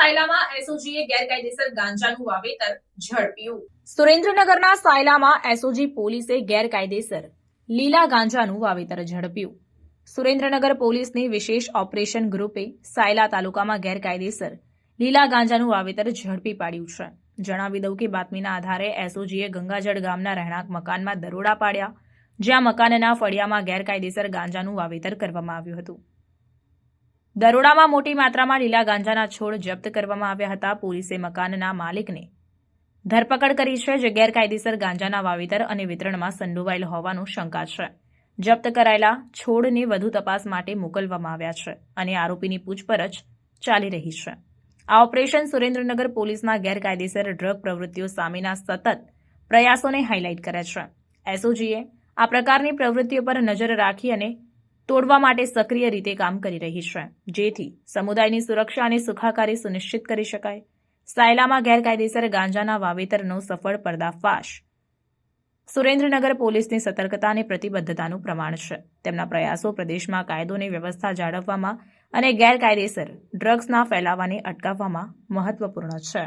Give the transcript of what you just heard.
સાયલામાં એસઓજીએ ગેરકાયદેસર ગાંજાનું વાવેતર ઝડપ્યું। સુરેન્દ્રનગરના સાયલામાં એસઓજી પોલીસે ગેરકાયદેસર લીલા ગાંજાનું વાવેતર ઝડપ્યું। સુરેન્દ્રનગર પોલીસની વિશેષ ઓપરેશન ગ્રુપે સાયલા તાલુકામાં ગેરકાયદેસર લીલા ગાંજાનું વાવેતર ઝડપી પાડ્યું છે। જણાવી દઉં કે બાતમીના આધારે એસઓજીએ ગંગાજળ ગામના રહેણાંક મકાનમાં દરોડા પાડ્યા, જ્યાં મકાનના ફળિયામાં ગેરકાયદેસર ગાંજાનું વાવેતર કરવામાં આવ્યું હતું। દરોડામાં મોટી માત્રામાં લીલા ગાંજાના છોડ જપ્ત કરવામાં આવ્યા હતા। પોલીસે મકાનના માલિકને ધરપકડ કરી છે, જે ગેરકાયદેસર ગાંજાના વાવેતર અને વિતરણમાં સંડોવાયેલ હોવાનું શંકા છે। જપ્ત કરાયેલા છોડને વધુ તપાસ માટે મોકલવામાં આવ્યા છે અને આરોપીની પૂછપરછ ચાલી રહી છે। આ ઓપરેશન સુરેન્દ્રનગર પોલીસના ગેરકાયદેસર ડ્રગ પ્રવૃત્તિઓ સામેના સતત પ્રયાસોને હાઇલાઇટ કરે છે। એસઓજીએ આ પ્રકારની પ્રવૃત્તિઓ પર નજર રાખી અને તોડવા માટે સક્રિય રીતે કામ કરી રહી છે, જેથી સમુદાયની સુરક્ષા અને સુખાકારી સુનિશ્ચિત કરી શકાય। સાયલામાં ગેરકાયદેસર ગાંજાના વાવેતરનો સફળ પર્દાફાશ સુરેન્દ્રનગર પોલીસની સતર્કતા અને પ્રતિબદ્ધતાનું પ્રમાણ છે। તેમના પ્રયાસો પ્રદેશમાં કાયદો અને વ્યવસ્થા જાળવવામાં અને ગેરકાયદેસર ડ્રગ્સના ફેલાવાને અટકાવવામાં મહત્વપૂર્ણ છે।